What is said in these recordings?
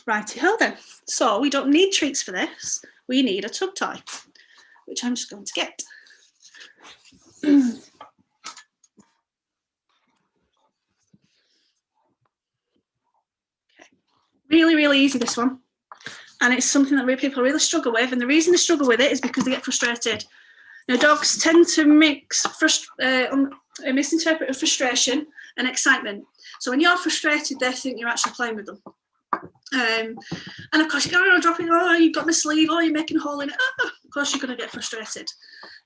Righty-ho then. So we don't need treats for this. We need a tug toy, which I'm just going to get. Really, really easy, this one. And it's something that people really struggle with. And the reason they struggle with it is because they get frustrated. Now, dogs tend to misinterpret frustration and excitement. So when you're frustrated, they think you're actually playing with them. And of course, you go, oh, dropping, oh, you've got my sleeve, oh, you're making a hole in it. Oh, of course, you're going to get frustrated.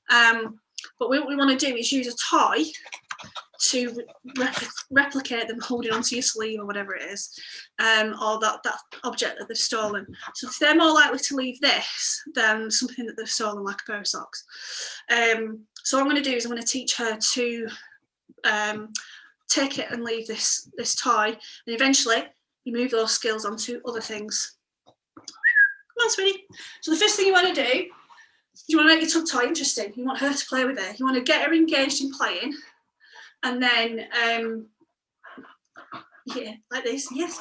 But what we want to do is use a toy to replicate them holding onto your sleeve or whatever it is, or that object that they've stolen. So they're more likely to leave this than something that they've stolen, like a pair of socks. So what I'm going to do is I'm going to teach her to take it and leave this toy, and eventually you move those skills onto other things. Come on, sweetie. So the first thing you want to do, you want to make your tug toy interesting. You want her to play with it. You want to get her engaged in playing. And then, yeah, like this, yes.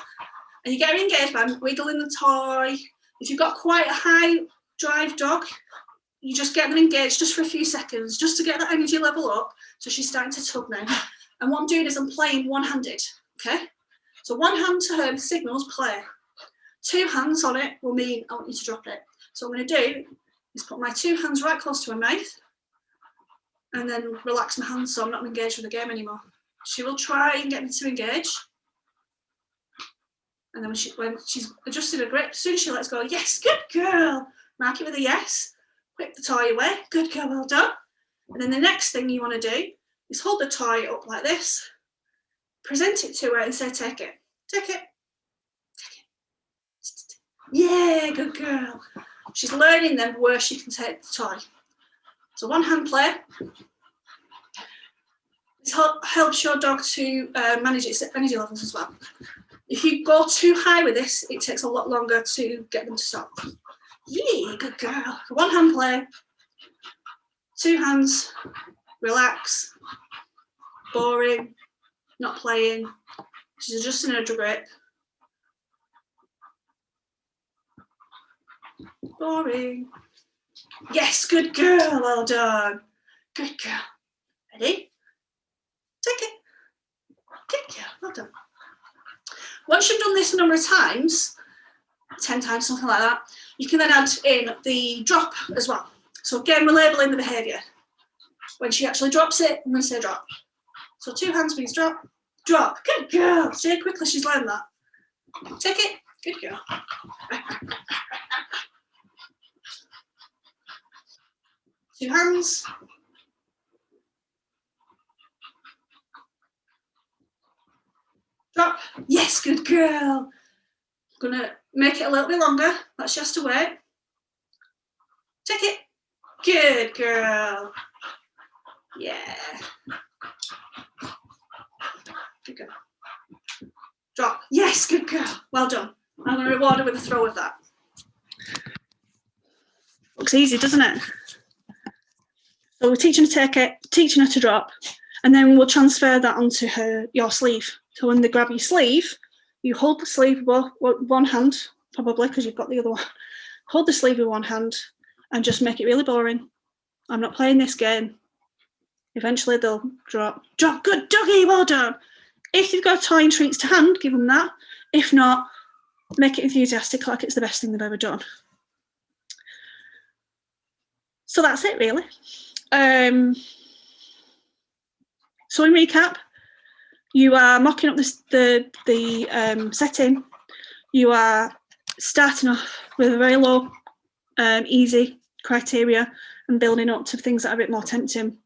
And you get her engaged by wiggling the toy. If you've got quite a high drive dog, you just get them engaged just for a few seconds, just to get that energy level up. So she's starting to tug now. And what I'm doing is I'm playing one-handed, okay? So one hand to her signals play. Two hands on it will mean I want you to drop it. So what I'm going to do is put my two hands right close to her mouth, and then relax my hands so I'm not engaged with the game anymore. She will try and get me to engage. And then when she's adjusted her grip, as soon as she lets go, yes, good girl. Mark it with a yes. Whip the toy away. Good girl, well done. And then the next thing you want to do is hold the toy up like this, present it to her and say, take it. Take it. Take it. Yeah, good girl. She's learning then where she can take the toy. So one hand play. This helps your dog to manage its energy levels as well. If you go too high with this, it takes a lot longer to get them to stop. Yeah, good girl. One hand play. Two hands. Relax. Boring. Not playing. She's adjusting her grip. Boring. Yes, good girl, well done. Good girl. Ready? Take it. Good girl, well done. Once you've done this a number of times, 10 times, something like that, you can then add in the drop as well. So again, we're labelling the behaviour. When she actually drops it, I'm going to say drop. So two hands means drop. Drop. Good girl. Say it quickly, she's learned that. Take it. Good girl. Two hands. Drop. Yes, good girl. I'm going to make it a little bit longer. That's just to wait. Take it. Good girl. Yeah. Good girl. Drop. Yes, good girl. Well done. I'm going to reward her with a throw of that. Looks easy, doesn't it? So we're teaching her to take it, teaching her to drop, and then we'll transfer that onto your sleeve. So when they grab your sleeve, you hold the sleeve with one hand, probably because you've got the other one. Hold the sleeve with one hand and just make it really boring. I'm not playing this game. Eventually they'll drop. Drop, good doggy, well done. If you've got a toy and treats to hand, give them that. If not, make it enthusiastic, like it's the best thing they've ever done. So that's it, really. So in recap, you are mocking up the setting. You are starting off with a very low, easy criteria and building up to things that are a bit more tempting.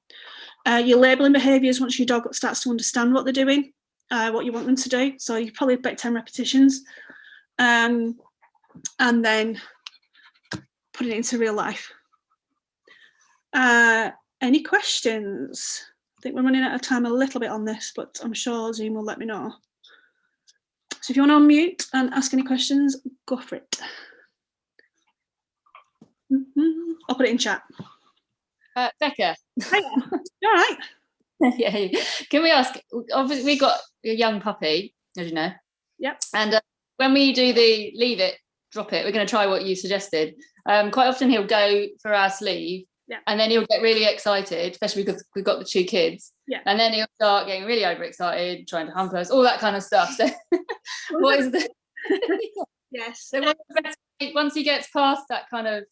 You're labelling behaviours once your dog starts to understand what they're doing, what you want them to do. So you probably bet 10 repetitions, and then putting it into real life. Any questions? I think we're running out of time a little bit on this, but I'm sure Zoom will let me know. So if you want to unmute and ask any questions, go for it. I'll put it in chat. Becca. Hiya. You all right? Yeah. Can we ask? Obviously, we got a young puppy, as you know. Yep. And when we do the leave it, drop it, we're going to try what you suggested. Quite often he'll go for our sleeve, and then he'll get really excited, especially because we've got the 2 kids. And then he'll start getting really overexcited, trying to hump us, all that kind of stuff. So what is the Yes. So once he gets past that kind of,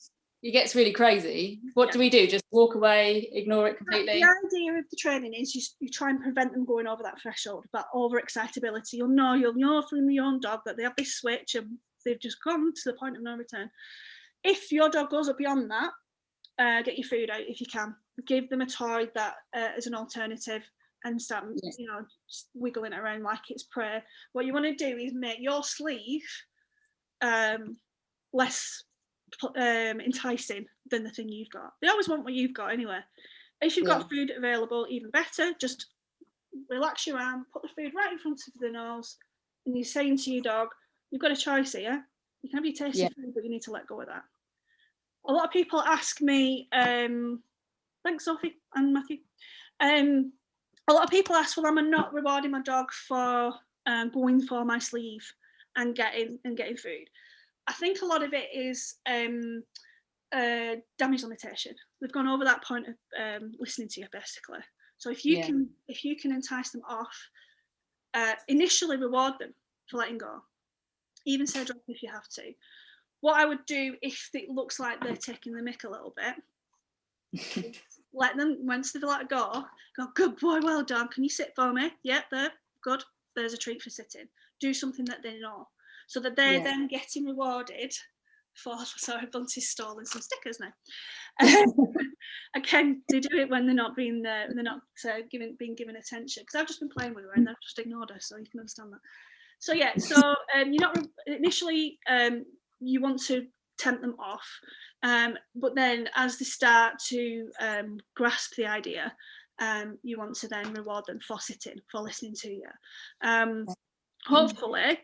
he gets really crazy, what do we do? Just walk away, ignore it completely? The idea of the training is you try and prevent them going over that threshold, that overexcitability. You'll know from your own dog that they have this switch and they've just gone to the point of no return. If your dog goes up beyond that, get your food out if you can. Give them a toy that is an alternative and start, just wiggling it around like it's prey. What you want to do is make your sleeve less enticing than the thing you've got. They always want what you've got anyway. If you've got food available, even better. Just relax your arm, put the food right in front of the nose, and you're saying to your dog, you've got a choice here. You can have your tasty food, but you need to let go of that. A lot of people ask me, thanks Sophie and Matthew, a lot of people ask, well, am I not rewarding my dog for going for my sleeve and getting food? I think a lot of it is damage limitation. We've gone over that point of listening to you, basically. So if you can entice them off, initially reward them for letting go, even say drop if you have to. What I would do if it looks like they're taking the mick a little bit, let them, once they've let go, good boy, well done. Can you sit for me? Yeah, there, good. There's a treat for sitting. Do something that they know, so that they're then getting rewarded for. Sorry, Bunty's stalling some stickers now. Again, they do it when they're not being being given attention. Because I've just been playing with her and they've just ignored her, so you can understand that. So you're not initially. You want to tempt them off, but then as they start to grasp the idea, you want to then reward them for sitting, for listening to you. Hopefully,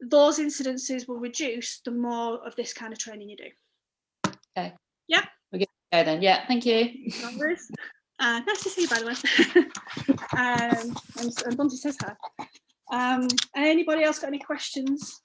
those incidences will reduce the more of this kind of training you do. Okay. Yeah. We're good to go then. Yeah. Thank you. Nice to see you, by the way. And Bunty says hi. Anybody else got any questions?